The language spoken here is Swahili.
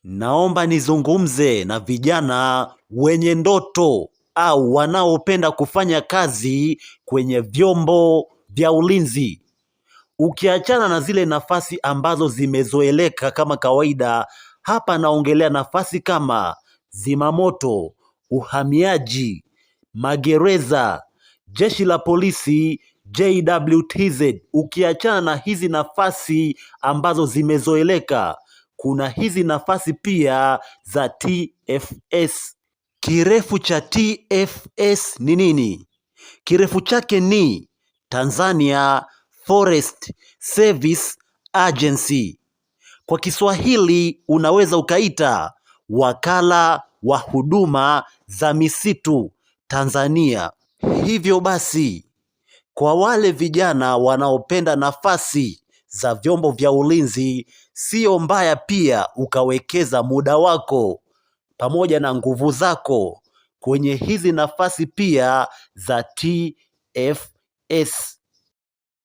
Naomba nizungumze na vijana wenye ndoto au wanaopenda kufanya kazi kwenye vyombo vya ulinzi. Ukiachana na zile nafasi ambazo zimezoeleka kama kawaida, hapa naongelea nafasi kama zimamoto, uhamiaji, magereza, jeshi la polisi, JWTZ. Ukiachana na hizi nafasi ambazo zimezoeleka, kuna hizi nafasi pia za TFS. Kirefu cha TFS ni nini? Kirefu chake ni Tanzania Forest Service Agency. Kwa Kiswahili unaweza ukaita wakala wa huduma za misitu Tanzania. Hivyo basi, kwa wale vijana wanaopenda nafasi za vyombo vya ulinzi, sio mbaya pia ukawekeza muda wako pamoja na nguvu zako kwenye hizi nafasi pia za TFS.